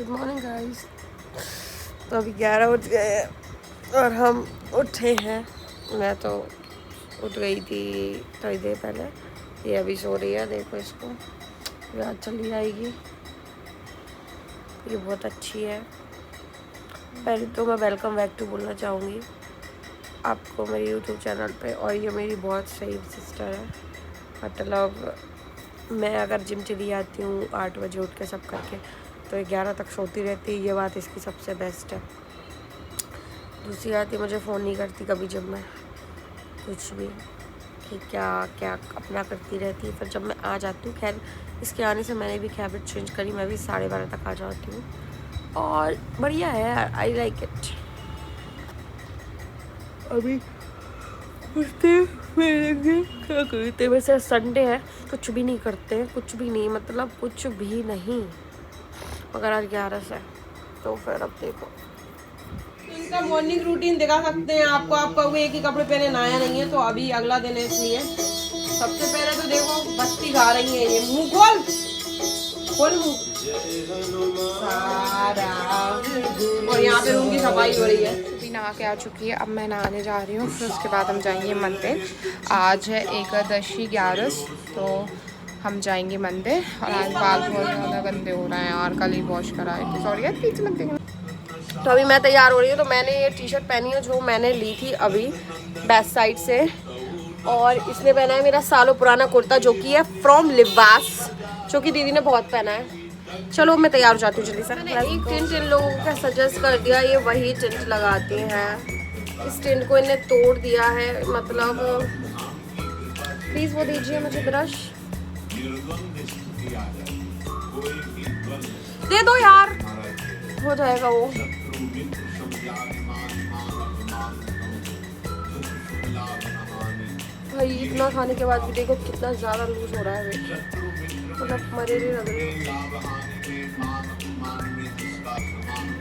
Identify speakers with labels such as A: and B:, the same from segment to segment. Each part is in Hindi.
A: Good morning guys. तो अभी 11 बज गए हैं और हम उठे हैं। मैं तो उठ गई थी थोड़ी देर पहले, ये अभी सो रही है। देखो इसको, याद चली जाएगी। ये बहुत अच्छी है। पहले तो मैं वेलकम बैक टू बोलना चाहूँगी आपको मेरे यूट्यूब चैनल पे। और ये मेरी बहुत सही सिस्टर है। मतलब मैं अगर जिम चली जाती हूँ 8 बजे उठ के सब करके, तो 11 तक सोती रहती है। ये बात इसकी सबसे बेस्ट है। दूसरी बात, ये मुझे फ़ोन नहीं करती कभी जब मैं कुछ भी कि क्या क्या अपना करती रहती है। फिर जब मैं आ जाती हूँ, खैर इसके आने से मैंने भी हैबिट चेंज करी। मैं भी 12:30 तक आ जाती हूँ और बढ़िया है, आई लाइक इट। अभी उठते क्या करते, वैसे संडे है, कुछ भी नहीं करते, कुछ भी नहीं, मतलब कुछ भी नहीं। मगर आज 11 से, तो फिर अब देखो
B: इनका मॉर्निंग रूटीन दिखा सकते हैं आपको। आप कहोगे एक ही कपड़े पहने नहाया नहीं है, तो अभी अगला दिन है इसलिए। सबसे पहले तो देखो बस्ती खा रही है ये। मुंह खोल खोल मुंह सारा। और यहाँ पे रूम की सफाई हो रही है।
C: अभी नहा के आ चुकी है, अब मैं नहाने जा रही हूँ। फिर उसके बाद हम जाएंगे मंदिर। आज है एकादशी 11, तो हम जाएंगे मंदिर। और आज बाल बहुत ज़्यादा गंदे हो रहे हैं और कल ही वॉश कराए थे। सॉरी यार, पीछे मत देखना।
A: तो अभी मैं तैयार हो रही हूँ। तो मैंने ये टी शर्ट पहनी है जो मैंने ली थी अभी बैक साइड से, और इसने पहना है मेरा सालों पुराना कुर्ता जो कि है फ्रॉम लिबास, जो कि दीदी ने बहुत पहना है। चलो मैं तैयार हो जाती हूँ जल्दी से। मैंने एक टिंट इन लोगों को सजेस्ट कर दिया, ये वही टिंट लगाती हैं। इस टिंट को इन्हें तोड़ दिया है। मतलब प्लीज़ वो दीजिए मुझे ब्रश, दे दो यार, हो जाएगा वो। भाई इतना खाने के बाद भी देखो कितना ज़्यादा लूज हो रहा है वेट, मतलब मरे नहीं लग रही।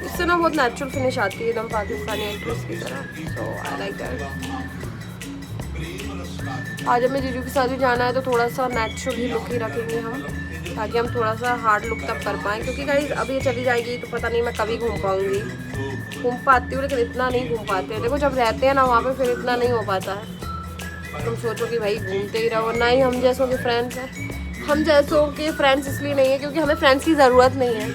A: इससे ना बहुत नेचुरल फिनिश आती है, एकदम पाकिस्तानी एक्ट्रेस की तरह। सो आई लाइक दैट। आज हमें जीजू के साथ ही जाना है, तो थोड़ा सा नेचुरल ही लुक ही रखेंगे हम, ताकि हम थोड़ा सा हार्ड लुक तक कर पाएँ। क्योंकि गाइस अभी चली जाएगी तो पता नहीं मैं कभी घूम पाऊँगी। घूम पाती हूँ लेकिन इतना नहीं घूम पाते। देखो जब रहते हैं ना वहाँ पे, फिर इतना नहीं हो पाता है। तुम सोचो कि भाई घूमते ही रहो, ना ही हम जैसों के फ्रेंड्स हैं। हम जैसों के फ्रेंड्स इसलिए नहीं है क्योंकि हमें फ्रेंड्स की ज़रूरत नहीं है।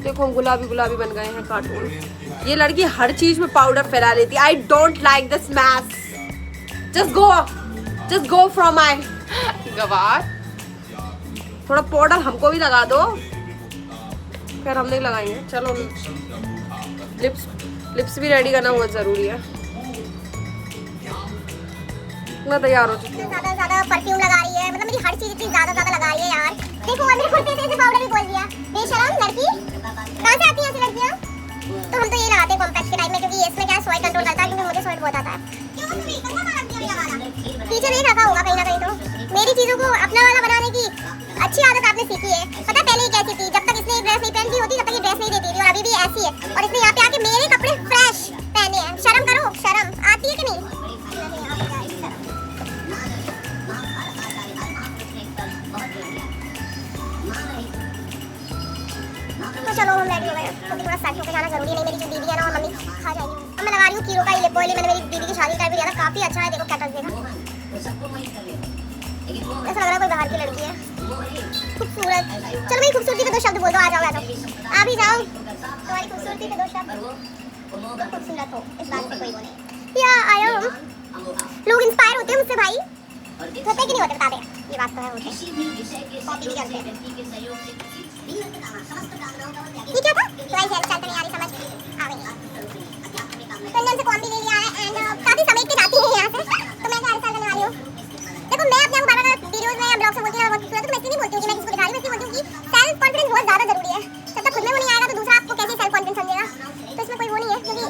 A: देखो हम गुलाबी गुलाबी बन गए हैं कार्टून। ये लड़की हर चीज़ में पाउडर फैला लेती है। I don't like this mess. Just go from my
C: गवार।
A: थोड़ा पाउडर हमको भी लगा दो। खैर हम नहीं लगाएंगे। चलो लिप्स भी रेडी करना बहुत ज़रूरी है। मैं तैयार हो चुकी हूँ।
D: ज्यादा परफ्यूम लगा रही है, मतलब मेरी हर चीज इतनी ज्यादा लगा रही है यार। देखो और मेरे कुर्ते से ऐसे पाउडर भी बोल दिया। बेशरम लड़की, कहाँ से आती है ऐसी लड़कियाँ? तो हम तो ये लगाते हैं कॉम्पैक्ट के टाइम में, क्योंकि इसमें क्या स्वेट कंट्रोल करता है, क्योंकि मुझे स्वेट बहुत आता है। पीछे नहीं रखा होगा कहीं ना कहीं। तो मेरी चीजों को अपना वाला बनाने की अच्छी आदत आपने सीखी है। पता पहले ही कैसी थी, जब तक इसने ड्रेस नहीं पहनती होती तब तक ये ड्रेस नहीं देती थी, और अभी भी ऐसी है। और इसने यहाँ पे आके मेरे कपड़े फ्रेश पहने हैं। शर्म करो, शर्म आती है कि नहीं? तो चलो हम रेडी हो गए, क्योंकि थोड़ा सेट होकर जाना जरूरी है। नहीं मेरी जो दीदी है ना और मम्मी खा जाएंगी। अब मैं लगा रही हूँ कीरो का ये लिप ऑयल। मैंने मेरी दीदी की शादी टाइप लिया था, काफी अच्छा है। देखो कैटल देखा, ऐसा लग रहा है कोई बाहर की लड़की है। खूबसूरत। चलो मेरी खूबसूरती पे 2 शब्द बोल दो। आ जाओ आ भी जाओ। तुम्हारी खूबसूरती पे 2 शब्द। खूबसूरत हो, इस बात पे कोई वो नहीं। या आई एम। लोग इंस्पायर होते हैं मुझसे भाई, होते कि नहीं होते बता दे। ये बात तो है, होते कॉपी भी करते हैं। ये क्या था? तुम्हारी हेयर स्टाइल तो नहीं आ रही समझ आ गई। तो इन्होंने से कॉम्बी ले लिया है एंड काफी समय के जाती है यहाँ से। तो मैं हेयर स्टाइल करने वाली हूँ। देखो मैं अपने आप बार-बार वीडियोस में या ब्लॉग्स में बोलती हूँ बहुत खूबसूरत, तो मैं इसलिए नहीं बोलती हूँ कि मैं किसी को दिखा रही हूँ। मैं बोलती हूँ कि सेल्फ कॉन्फिडेंस बहुत ज्यादा जरूरी है। जब तक खुद में वो नहीं आएगा तो दूसरा आपको कैसे सेल्फ कॉन्फिडेंस समझेगा? तो इसमें कोई वो नहीं है, क्योंकि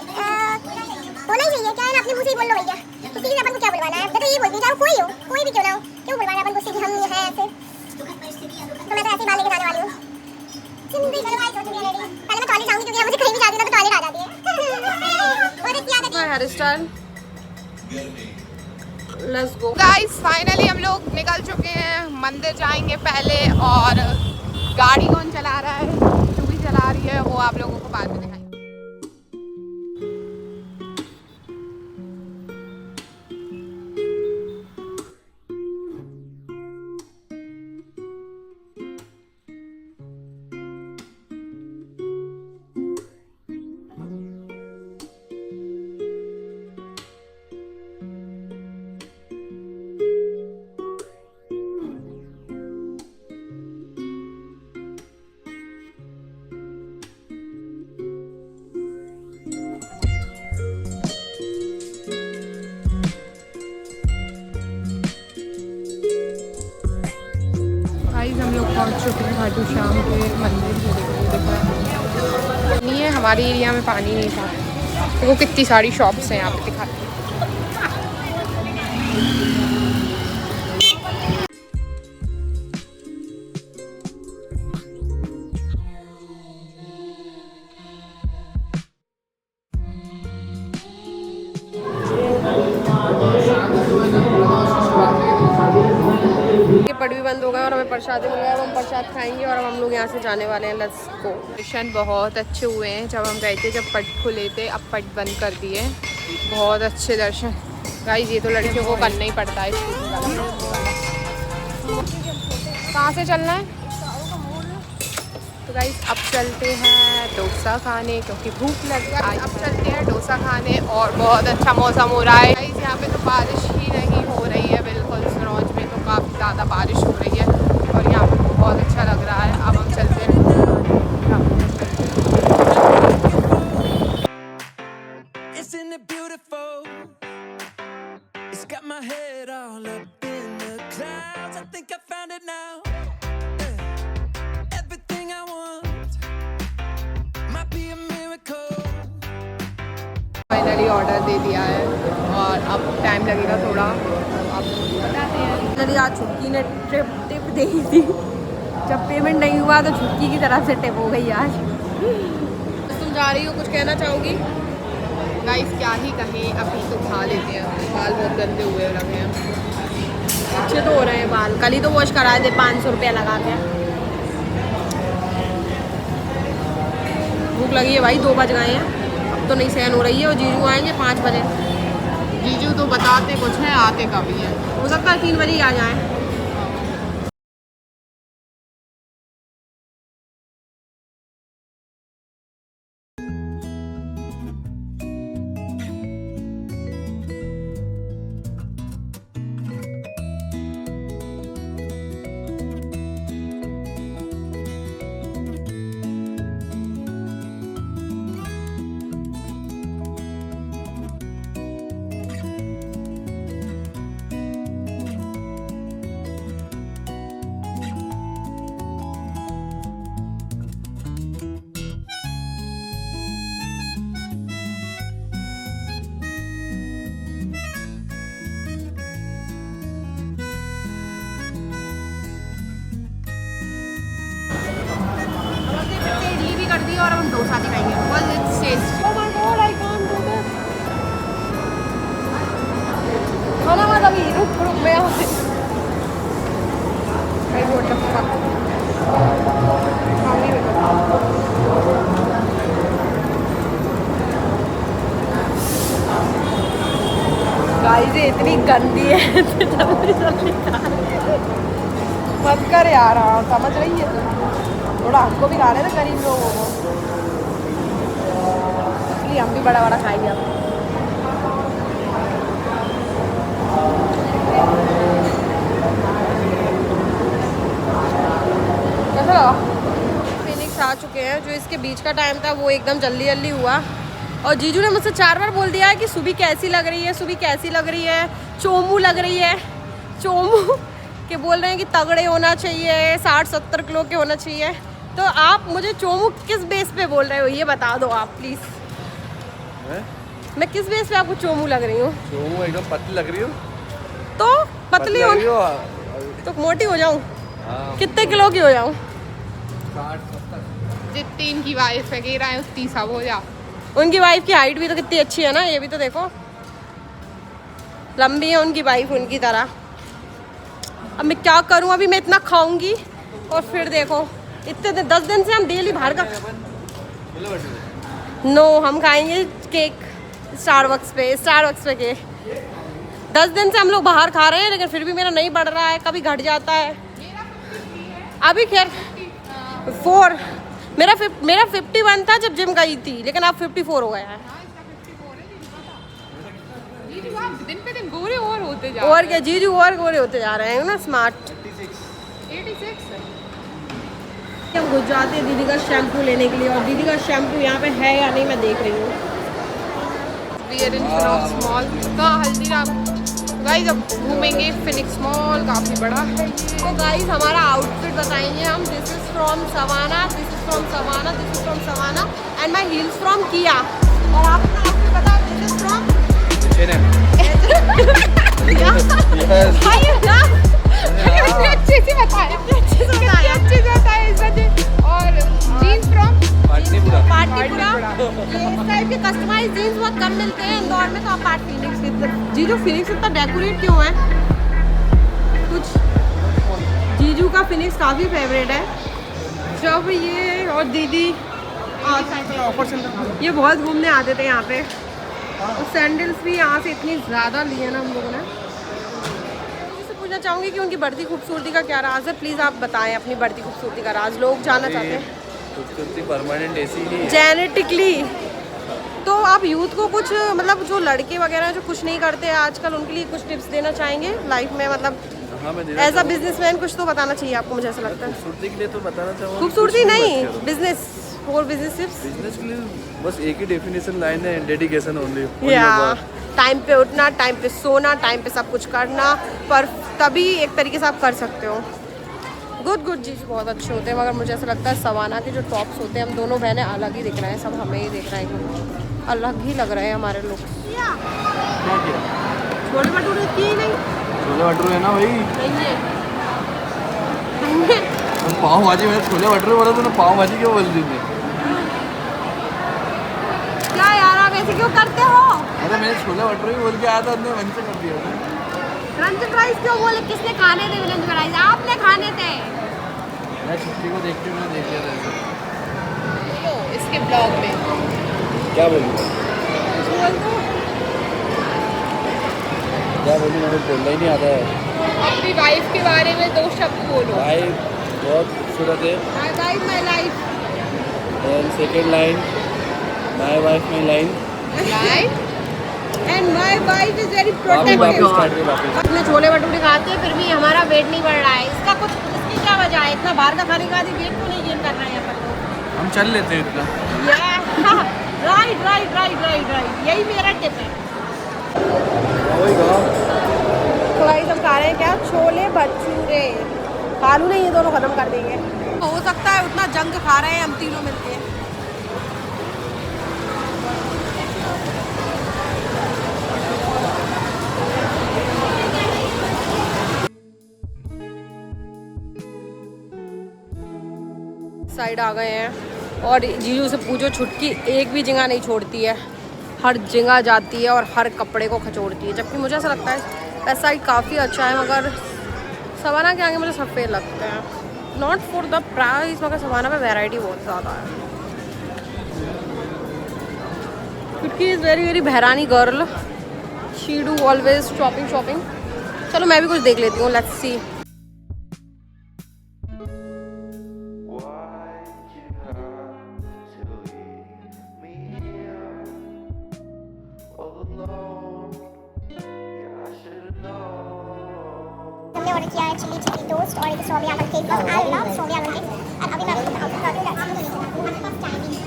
D: होना ही चाहिए। क्या है ना, अपने मुंह से ही बोल लो भैया, किसी से अपन को क्या बुलवाना है। मैं तो ये बोलती हूँ, चाहे कोई हो, कोई भी क्यों ना हो, क्यों बुलवाना अपन को कि हम हैं ऐसे। तो मैं तो ऐसे ही बाल लेके जाने वाली हूँ। पहले मैं टॉयलेट जाऊंगी, क्योंकि मुझे कहीं भी जाती है तो टॉयलेट आ जाती है। और एक याद है
A: hair style. Let's go
C: guys, finally हम लोग निकल चुके हैं। मंदिर जाएंगे पहले, और गाड़ी कौन चला रहा है, चूही चला रही है, वो आप लोगों को बाद में दिखाएंगे। हम लोग पहुँच चुके हैं खाटू श्याम के मंदिर के। नहीं है, हमारे एरिया में पानी नहीं था, तो वो कितनी सारी शॉप्स हैं यहाँ पे दिखाते हैं।
B: पट भी बंद हो गया और हमें प्रसाद मिल गया, हम प्रसाद खाएंगे और हम लोग यहाँ से जाने वाले हैं। Let's go.
C: दर्शन बहुत अच्छे हुए हैं, जब हम गए थे जब पट खुले थे, अब पट बंद कर दिए। बहुत अच्छे दर्शन गाइस, ये तो लड़कियों को करना ही पड़ता है। कहाँ से चलना है? तो गाइस अब चलते हैं डोसा खाने, क्योंकि भूख लग गई। अब चलते हैं डोसा खाने और बहुत अच्छा मौसम हो रहा है गाइस। यहाँ पे तो बारिश ही नहीं हो रही है बिल्कुल, सरोज में तो काफ़ी ज़्यादा बारिश हो रही है और यहाँ पे बहुत अच्छा लग रहा है। अब हम चलते हैं। फाइनली ऑर्डर दे दिया है और अब टाइम लगेगा थोड़ा, अब बताते हैं।
B: फाइनली आज छुटकी ने टिप दे दी, जब पेमेंट नहीं हुआ तो छुटकी की तरफ से टिप हो गई आज। तुम जा रही हो, कुछ कहना चाहोगी?
C: गाइस क्या ही कहें, अभी तो खा लेते हैं। बाल बहुत गंदे हुए लगे हैं।
B: अच्छे तो हो रहे हैं बाल, कल ही तो वॉश कराए थे 500 रुपया लगा के। भूख लगी है भाई, 2 बज गए हैं, अब तो नहीं सहन हो रही है। और जीजू आएंगे 5 बजे।
C: जीजू तो बताते कुछ है, आते कभी हैं।
B: हो सकता है 3 बजे ही आ जाएं।
C: और हम डोसा दिखाएंगे because it's tasty.
B: Oh my God, I can't do this. खाना मत अभी, रुक मैं यहाँ से। What the fuck? खाऊंगी मैं तो। गाइस ये इतनी गंदी है, जल्दी खा। मत कर यार, हाँ समझ रही है तू, थोड़ा हमको भी खा रहे ना गरीब लोगों को, इसलिए हम भी बड़ा बड़ा खाएंगे अब। कैसा लगा? फिनिक्स आ चुके हैं, जो इसके बीच का टाइम था वो एकदम जल्दी जल्दी हुआ। और जीजू ने मुझसे 4 बार बोल दिया है कि सुबह कैसी लग रही है, सुबह कैसी लग रही है, चोमू लग रही है। चोमू के बोल रहे हैं कि तगड़े होना चाहिए, 60-70 किलो के होना चाहिए। तो आप मुझे चोमू किस बेस पे बोल रहे हो, ये बता दो आप प्लीज़। मैं किस बेस पे आपको चोमू लग रही हूँ?
E: चोमू एकदम पतली लग रही हो।
B: तो पतली हो तो मोटी हो जाऊँ? कितने किलो की हो जाऊँ?
E: 60-70।
C: जितनी इनकी वाइफ है कह रहा है उतनी सब हो जा।
B: उनकी वाइफ की हाइट भी तो कितनी अच्छी है ना, ये भी तो देखो, लंबी है उनकी वाइफ उनकी तरह। अब मैं क्या करूँ, अभी मैं इतना खाऊंगी और फिर देखो इतने दिन 10 दिन से हम डेली बाहर का नो हम खाएंगे केक स्टारबक्स पे केक। 10 दिन से हम लोग बाहर खा रहे हैं लेकिन फिर भी मेरा नहीं बढ़ रहा है, कभी घट जाता है। अभी खैर 4 मेरा 51 था जब जिम गई थी, लेकिन अब 54 हो गया है।
C: दिन पे दिन गोरे और होते जा
B: और क्या जीजू और गोरे होते जा रहे हैं ना, स्मार्ट।
C: 86
B: हम घुस जाते हैं दीदी का शैम्पू लेने के लिए, और दीदी का शैम्पू यहाँ पे है या नहीं मैं देख रही हूँ।
C: We are in Phoenix mall का हल्दीराम। गाइस अब घूमेंगे फिनिक्स मॉल, काफ़ी बड़ा है।
B: तो गाइस हमारा आउटफिट बताएंगे हम। This is from Savana, this is from Savana, this is from Savana and my heels from Kiya. और आप अपना आउटफिट बताओ। दिस इज फ्रॉम
C: अच्छे से बताया इस वजह। और जीन्स फ्रॉम
B: पार्टीपुरा। ये इस टाइप के कस्टमाइज्ड जीन्स बहुत कम मिलते हैं इंदौर में, तो आप पार्ट फिनिक्स जीजू फिनिक्स इतना डेकोरेट क्यों है कुछ? जीजू का फिनिक्स काफ़ी फेवरेट है। जब ये और दीदी ये बहुत घूमने आते थे यहाँ पे, और सैंडल्स भी यहाँ से इतनी ज़्यादा लिए ना हम लोगों ने। मुझसे पूछना चाहूँगी कि उनकी बढ़ती खूबसूरती का क्या राज है। प्लीज़ आप बताएं अपनी बढ़ती खूबसूरती का राज, लोग जानना चाहते हैं।
E: खूबसूरती परमानेंट ऐसी ही है।
B: जेनेटिकली। तो आप यूथ को कुछ मतलब जो लड़के वगैरह जो कुछ नहीं करते आजकल, उनके लिए कुछ टिप्स देना चाहेंगे लाइफ में, मतलब
E: हाँ मैं
B: एज अ बिजनेसमैन कुछ तो बताना चाहिए आपको, मुझे ऐसा लगता है।
E: खूबसूरती के लिए तो बताना चाहूँगा।
B: खूबसूरती नहीं, बिजनेस और बिजनेस टिप्स।
E: बिजनेस के लिए बस एक ही डेफिनेशन लाइन है, डेडिकेशन ओनली।
B: या टाइम पे उठना, टाइम पे सोना, टाइम पे सब कुछ करना, पर तभी एक तरीके से आप कर सकते हो। गुड चीज़ बहुत अच्छे होते हैं, मगर मुझे ऐसा लगता है सवाना के जो टॉप्स होते हैं, हम दोनों बहनें अलग ही दिख रहे हैं, सब हमें ही देख रहे हैं, अलग ही लग रहे हैं हमारे लोग। छोले भटूरे किए नहीं?
E: छोले भटूरे है ना भाई।
B: नहीं है।
E: पाव भाजी, मैंने छोले भटूरे बोला तो पाव भाजी क्यों बोल दी?
B: क्या यार आप ऐसे क्यों करते हो?
E: अरे मैंने छोले भटूरे ही बोल के आया था, उसने मन से कर दिया था।
B: रंजन राइस क्यों बोले? किसने खाने थे रंजन राइस? आपने खाने थे।
E: मैं छुट्टी को देखते हुए देख लिया था ऐसे।
C: इसके ब्लॉग में
E: क्या बोलूँ
B: बोल दो।
E: क्या बोलूँ, मुझे बोलना ही नहीं आता है।
C: अपनी वाइफ के बारे में 2 शब्द बोलो।
E: भाई बहुत खूबसूरत है।
B: My wife my life.
E: And second line, my wife my line.
C: Life
B: and my wife is very
E: वापस
B: प्रोटेक्टिव।
E: स्टार्ट करें वापस।
B: अपने छोले भटूरे खाते हैं फिर भी हमारा वेट नहीं बढ़ रहा है, इसका कुछ इसकी क्या वजह है? इतना बाहर का खाने के बाद वेट क्यों नहीं गेन कर रहे हैं अपन लोग?
E: हम चल लेते हैं इतना।
B: राइट यही मेरा टिप है।
E: वही गाँव।
B: तो गाइस हम खा रहे हैं क्या? छोले भटूरे। आलू नहीं, ये दोनों खत्म कर देंगे। हो सकता है उतना जंग खा रहे हैं हम तीनों मिलके। साइड आ गए हैं और जीजू से पूछो, छुटकी एक भी जगह नहीं छोड़ती है, हर जगह जाती है और हर कपड़े को खचोड़ती है। जबकि मुझे ऐसा लगता है वैसा साइड काफ़ी अच्छा है, मगर सवाना के आगे मुझे सफ़ेद लगते हैं। नॉट फॉर द प्राइस, मगर सवाना में वैरायटी बहुत ज़्यादा है। छुटकी इज़ वेरी बहरानी girl, she do always shopping. चलो मैं भी कुछ देख लेती हूँ, लेट्स सी।
D: हमने ऑर्डर किया है चिली टोस्ट और एक स्ट्रॉबेरी आलमंड केक। बस I love strawberry almond cake. और अभी मैं आपको आउटफिट बताती हूँ। हमारे पास चाइनीज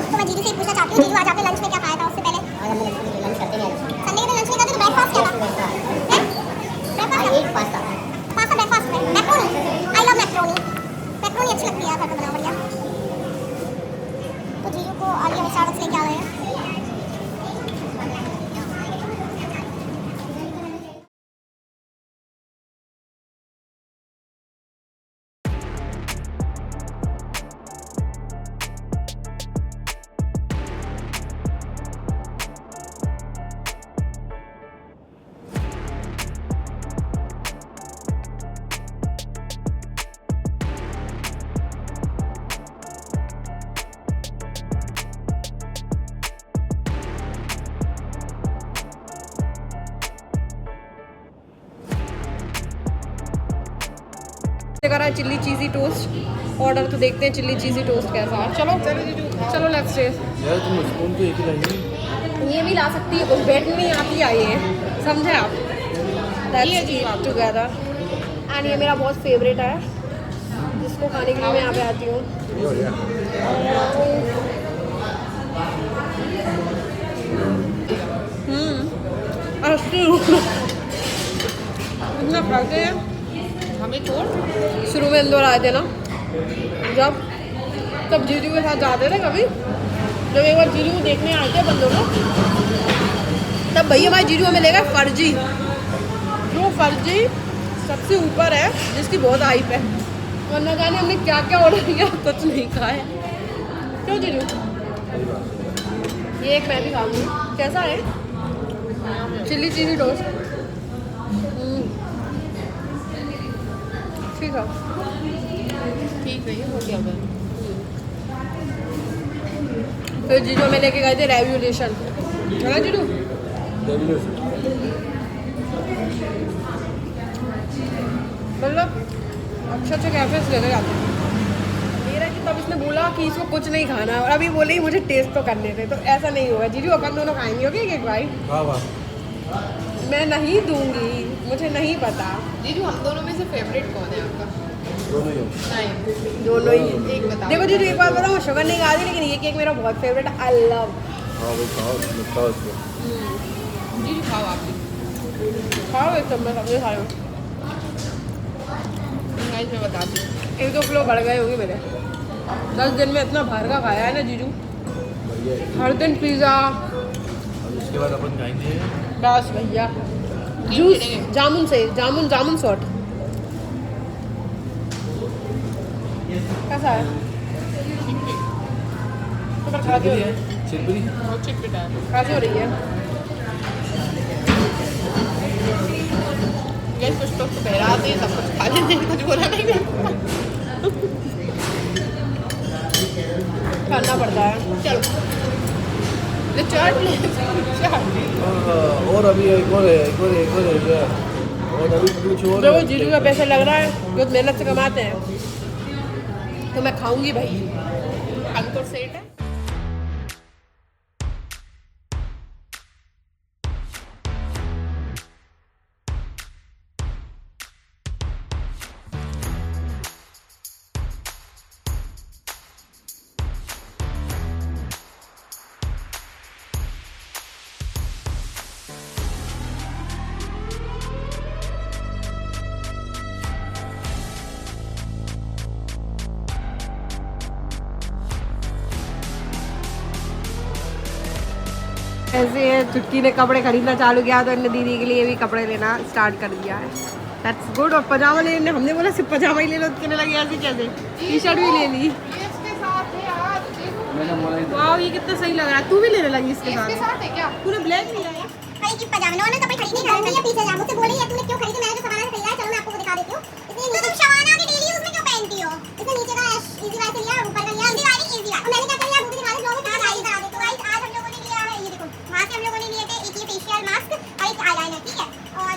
D: तो मैं जीजू से पूछना चाहती हूँ, जीजू आज आपने लंच में क्या खाया था? उससे पहले आज हमने लंच करते नहीं आए। संडे के दिन लंच नहीं करते तो ब्रेकफास्ट क्या था? पास्ता ब्रेकफास्ट में मैक्रोनी। आई लव मैक्रोनी अच्छी लगती है, घर पे बनाओ बढ़िया। तो जीजू को आगे हम स्टारबक्स लेके आ रहे हैं।
B: करा है चिल्ली चीज़ी टोस्ट ऑर्डर, तो देखते हैं चिल्ली चीज़ी टोस्ट कैसा है। चलो लेट्स टेस्ट।
E: यार तुम स्पून तो एक ही लाएंगे।
B: ये भी ला सकती है, कुछ बैठ नहीं आती आई है, समझे आप। टुगेदर एंड ये मेरा बहुत फेवरेट है, जिसको खाने के लिए मैं यहाँ पे आती हूँ। इतना खाते हैं
C: हमें छोड़।
B: शुरू में इंदौर आए थे ना, जब तब जीजू के साथ जाते थे कभी, जब एक बार जीजू को देखने आए थे बंदों को, तब भैया हमारे जीजू हमें लेगा फर्जी, जो फर्जी सबसे ऊपर है, जिसकी बहुत हाइप है, और न जाने हमने क्या क्या ऑर्डर किया, कुछ नहीं खाए। क्यों जीजू? ये एक मैं भी खाऊंगी। कैसा है चिल्ली चीज़ी टोस्ट? ठीक है,
C: ठीक है, ये हो गया मैं।
B: फिर जीजू में लेके गए थे रेवोल्यूशन, है ना जीजू? मतलब अच्छे कैफेस लेके जाते हैं। मेरा कि तब इसने बोला कि इसको कुछ नहीं खाना, और अभी बोले ही मुझे टेस्ट तो करने थे, तो ऐसा नहीं होगा जीजू, अपन दोनों खाएंगे। ओके एक भाई, मैं नहीं दूंगी, मुझे नहीं पता।
C: जीजू हम दोनों में से फेवरेट कौन है आपका? नहीं,
B: दोनों ही।
C: एक बताओ।
B: देखो जीजू एक बात बताऊँ, शुगर नहीं खाती, लेकिन ये केक मेरा बहुत फेवरेट है। I love.
C: जीजू खाओ आप भी।
B: खाओ एक चम्मच, अपने खाओ।
C: गाइस मैं बताती हूँ,
B: 1-2 किलो बढ़ गए होंगे मेरे। 10 दिन में इतना बाहर का खाया है ना जीजू, हर दिन पिज़्ज़ा।
E: उसके बाद अपन खाएंगे
B: बस भैया जूस, जामुन से जामुन शॉट। कैसा है? तो खाती हो
E: चिपरी।
C: बहुत चिटपिटा है।
B: खाती हो रही है।
C: गाइस कुछ लोग तो बहराते हैं, सब कुछ खा लेते हैं, कुछ बोला नहीं है।
B: खाना पड़ता है।
C: चलो ले चाट ले चाट।
E: और अभी एक और है और अभी कुछ और।
B: देखो जीजू का पैसा लग रहा है, बहुत मेहनत से कमाते हैं, तो मैं खाऊंगी भाई।
C: अंकुर सेठ है।
B: ऐसे है, चुटकी ने कपड़े खरीदना चालू किया, तो इन्हें दीदी के लिए भी कपड़े लेना स्टार्ट कर दिया है। That's good. और पजामा लेने, हमने बोला सिर्फ पजामा ही ले लो, कहने लगे ऐसे कैसे, टी शर्ट भी ले ली। वाह ये कितना सही लग रहा है, तू भी लेने लगी इसके साथ
C: है क्या?
B: पूरा ब्लैक लिया है।
D: भाई की पजामा नॉर्मल कपड़े खरीदने गए थे, या पीछे जा मुझसे बोली है तूने क्यों खरीदे, मैंने तो शबाना से खरीदा है। चलो मैं आपको वो दिखा देती हूं। इसने तुम शबाना की डेली यूज में क्यों पहनती हो? इसने नीचे का इजी वाई से लिया और ऊपर का लिया इजी वाई। और मैंने क्या किया, वो भी दिखा दे, ब्लॉग में कहां आई करा दे। तो गाइस आज हम लोगों ने लिया है, ये देखो वहां से हम लोगों ने लिए थे एक ये फेशियल मास्क और एक आईलाइनर, ठीक है। और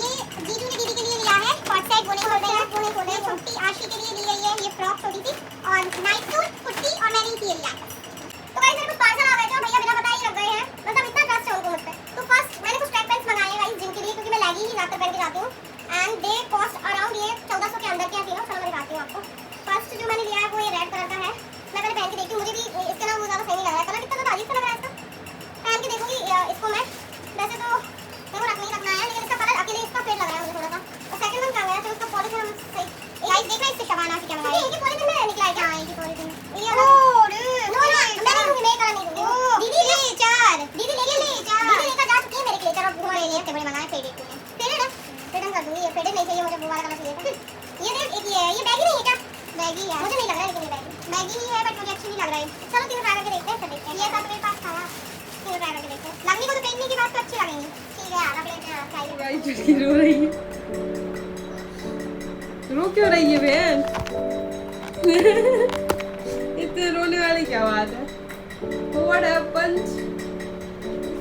D: ये जीजू ने दीदी के लिए लिया है कॉट सेट, वो नहीं खोल रहे हैं। छोटी आशी के लिए ली गई है ये फ्रॉक छोटी सी, और नाइट सूट कुर्ती, और मैंने ये लिया है। तो गाइस मेरे कुछ पार्सल आ गए थे, भैया बिना बताए ही लग गए हैं, मतलब इतना ट्रस्ट है उनको मुझ पे। तो फर्स्ट मैंने कुछ ट्रैक पैंट्स मंगाए हैं गाइस जिम के लिए, क्योंकि मैं लेगी ही ज्यादातर पहन के जाती हूँ, एंड दे कॉस्ट अराउंड ये 1400 के अंदर के हैं। चलो मैं दिखाती हूँ आपको। फर्स्ट जो मैंने लिया है वो ये रेड कलर का है। मैं पहले पहन के देखती हूँ, मुझे भी इसके अलावा वो ज़्यादा सही नहीं लग रहा है। कलर कितना तो 40 का लग रहा है इसका। पहन के देखूंगी इसको मैं। वैसे तो देखो रखना है, लेकिन इसका कलर अकेले इसका फेड लग रहा है मुझे थोड़ा सा। और सेकंड वन कहाँ गया, फिर उसका पॉलिथीन हम सही गाइस देखना इससे शबाना से क्या मंगाया है। ये पॉलिथीन में निकला है क्या? हाँ ये पॉलिथीन ये वाला। नो मैं नहीं दूंगी, मैं कलर नहीं दूंगी। दीदी ले चार, दीदी लेके लेकर जा चुकी है मेरे के लिए। चलो वो ले लिए, बड़े मंगाए फेडेड के लिए। फेडेड है, रिटर्न कर दूंगी। ये फेडेड नहीं चाहिए मुझे, वो वाला कलर चाहिए था। ये देख एक ये है, ये बैगी नहीं है क्या? बैगी है, मुझे नहीं लग रहा है, लेकिन ये बैगी ही है, बट मुझे अच्छी नहीं लग रहा है। चलो तीनों ट्राई करके देखते हैं, फिर देखते हैं। ये था मेरे पास था, तीनों ट्राई करके देखते हैं। लगनी को तो पहनने की बात तो अच्छी लगेंगी। ठीक है यार, अब ट्राई
B: गाइस चुटकी रो रही है। रो क्यों रही है बहन? इतने रोने वाली क्या बात है? What happened?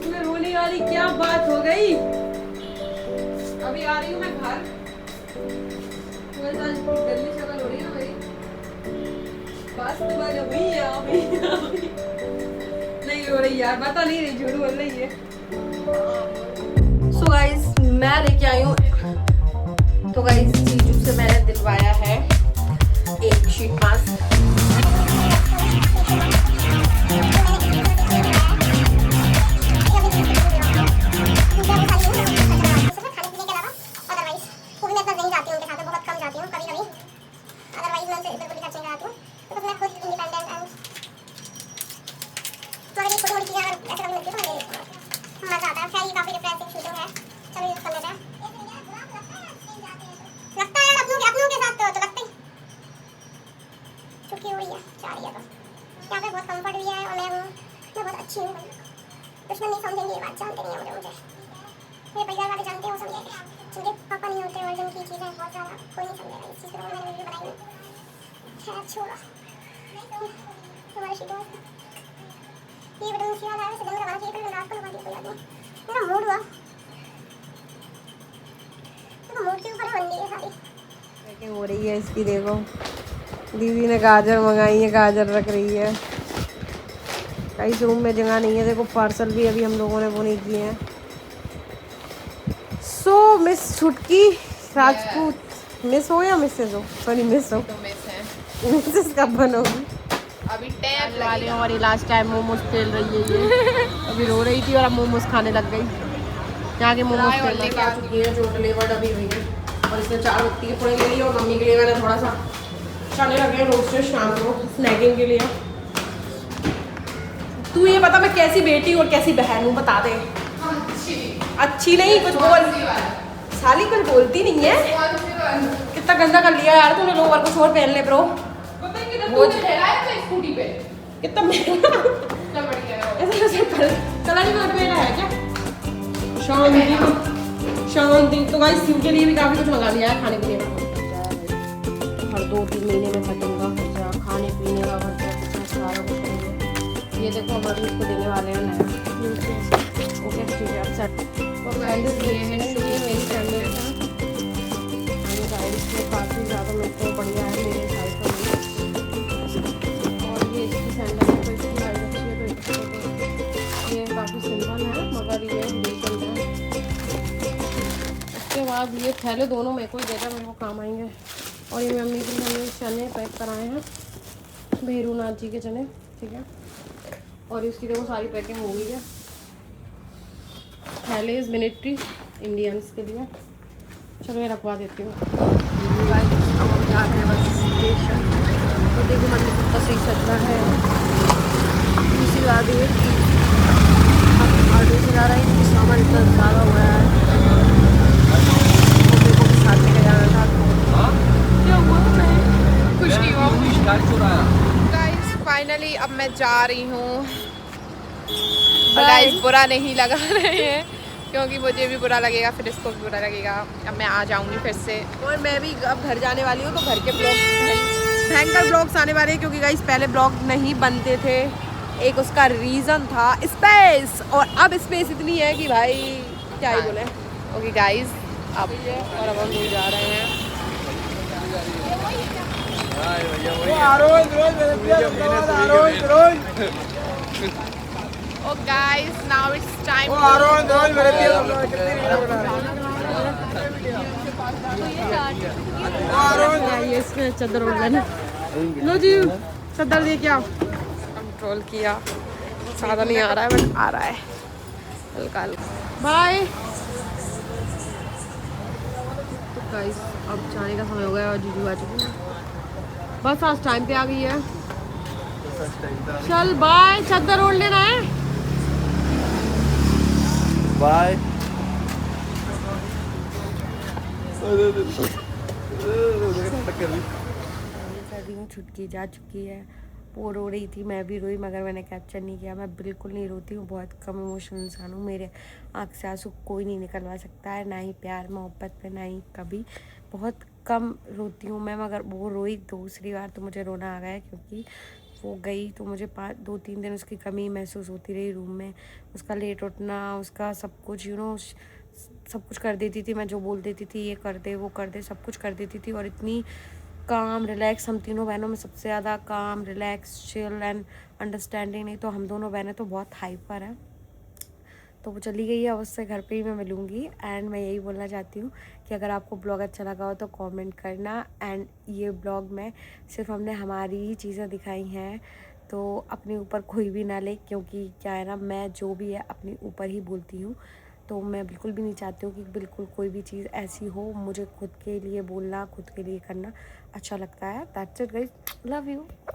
B: इसमें रोने वाली क्या बात हो गई? अभी आ रही हूँ मैं घर, गंदी शक्ल हो रही है ना मेरी। बस तुम्हारे भैया भैया नहीं हो रही यार, बता नहीं रही, झूठ बोल रही है।
A: सो गाइस मैं लेके आई हूँ, तो गाइस जीजू से मैंने दिलवाया है एक शीट मास्क।
D: दुश्मन नहीं समझेंगे ये बात, जानते नहीं है मुझे मेरे परिवार वाले जानते हैं, वो समझेंगे। जिनके पापा नहीं होते वर्जन की चीज़ें बहुत ज़्यादा, कोई नहीं समझेगा इस चीज़ को। मैंने वीडियो बनाई है, खैर छोड़ो। तुम्हारी शीट ये बटन से याद आया, वैसे दिन में लगाना चाहिए, पर रात को लगा दिया, कोई बात नहीं। मेरा मूड हुआ, देखो मूड के ऊपर बन गई है सारी।
B: पैकिंग हो रही है इसकी, देखो दीदी ने गाजर मंगाई है, गाजर रख रही है। कई रूम में जगह नहीं है, देखो पार्सल भी अभी हम लोगों ने वो नहीं किए हैं। सो मिस छुटकी राजपूत मिस हो या मिसेज हो, सॉरी मिस हो,
C: तो मिस है
B: मिसेज कब बनोगी?
C: अभी टैब
B: वाले हमारी लास्ट टाइम मोमोज खेल रही है ये। अभी रो रही थी और अब मोमोज खाने लग गई। यहाँ के मोमोज फेमस आ चुकी है, जो डिलीवर्ड अभी हुई है। और इसने 4 व्यक्ति के पूरे ले लिए और मम्मी के लिए मैंने थोड़ा सा खाने लगे रोस्टेड शाम को स्नैकिंग के लिए। तू ये बता मैं कैसी बेटी और कैसी बहन हूँ, बता दे। अच्छी नहीं, कुछ बोल साली, कुछ बोलती नहीं है। कितना गंदा कर लिया यार तूने, लोवर कुछ और पहन ले ब्रो।
C: स्कूटी पे
B: कितना महंगा ऐसे कलर ही कलर पहना है क्या? शांति। तो गाइस सिम के लिए भी काफ़ी कुछ मंगा लिया है खाने के लिए। हर 2-3 महीने में कटिंग का खर्चा, खाने पीने का खर्चा, सारा कुछ करेंगे। ये देखो हमारे इसको देने वाले हैं नया। ओके ठीक है, अब सेट और सैंडल ये है, ये मेरी सैंडल है। मेरे साइड में काफ़ी ज़्यादा मेरे को बढ़िया है मेरे साइड का। और ये इसकी सैंडल है, तो इसकी साइड अच्छी है, तो इसको ये काफ़ी सिंपल है मगर ये डिसेंट है। उसके बाद ये थैले दोनों मेरे को ही देता, मेरे को काम आएंगे। और ये मम्मी के लिए हमने चने पैक कराए हैं, भैरूनाथ जी के चने, ठीक है। और इसकी देखो सारी पैकिंग हो गई है। थैले इज मिलिट्री इंडियंस के लिए। चलो मैं रखवा देती हूँ। अब हम जा रहे हैं बस स्टेशन। तो देखो मंदिर कितना सही सज रहा है। दूसरी बात ये कि ऑटो से जा रहा है, सामान इतना ज़्यादा हुआ है। देखो साथ लेके जाना था, क्या हुआ
C: कुछ नहीं हुआ। गाइस फाइनली अब मैं जा रही हूँ। गाइस बुरा नहीं लगा रहे हैं, क्योंकि मुझे भी बुरा लगेगा, फिर इसको भी बुरा लगेगा। अब मैं आ जाऊंगी फिर से,
B: और मैं भी अब घर जाने वाली हूँ। तो घर के भयंकर ब्लॉग्स आने वाले हैं, क्योंकि गाइस पहले ब्लॉग नहीं बनते थे। एक उसका रीज़न था स्पेस, और अब स्पेस इतनी है कि भाई क्या ही बोले।
C: ओके गाइस अब
B: और अब हम लोग जा रहे हैं।
C: Oh guys, now it's time
B: ये इसमें चादर उड़ लेना। लो जी चादर दे क्या कंट्रोल किया, ज़्यादा नहीं आ रहा है बट आ रहा है हल्का हल्का। बाय। तो गाइस अब जाने का समय हो गया और जीजू आ चुकी है। बस आज टाइम पे आ गई है। चल बाय, चादर ओढ़ लेना है।
E: बाय।
A: छुटकी जा चुकी है, वो रो रही थी, मैं भी रोई, मगर मैंने कैप्चर नहीं किया। मैं बिल्कुल नहीं रोती हूँ, बहुत कम इमोशनल इंसान हूँ। मेरे आँख से आंसू कोई नहीं निकलवा सकता है, ना ही प्यार मोहब्बत पे, ना ही कभी। बहुत कम रोती हूँ मैं, मगर वो रोई दूसरी बार तो मुझे रोना आ गया, क्योंकि वो गई तो मुझे 2-3 दिन उसकी कमी महसूस होती रही रूम में। उसका लेट उठना, उसका सब कुछ सब कुछ कर देती थी, मैं जो बोल देती थी ये कर दे वो कर दे, सब कुछ कर देती थी। और इतनी काम रिलैक्स, हम तीनों बहनों में सबसे ज़्यादा काम रिलैक्स चिल एंड अंडरस्टैंडिंग, नहीं तो हम दोनों बहनें तो बहुत हाइपर हैं। तो वो चली गई है, उससे घर पे ही मैं मिलूँगी। एंड मैं यही बोलना चाहती हूँ कि अगर आपको ब्लॉग अच्छा लगा हो तो कमेंट करना। एंड ये ब्लॉग में सिर्फ हमने हमारी ही चीज़ें दिखाई हैं, तो अपने ऊपर कोई भी ना ले, क्योंकि क्या है ना, मैं जो भी है अपने ऊपर ही बोलती हूँ। तो मैं बिल्कुल भी नहीं चाहती हूँ कि बिल्कुल कोई भी चीज़ ऐसी हो। मुझे खुद के लिए बोलना, खुद के लिए करना अच्छा लगता है। That's it guys, love you.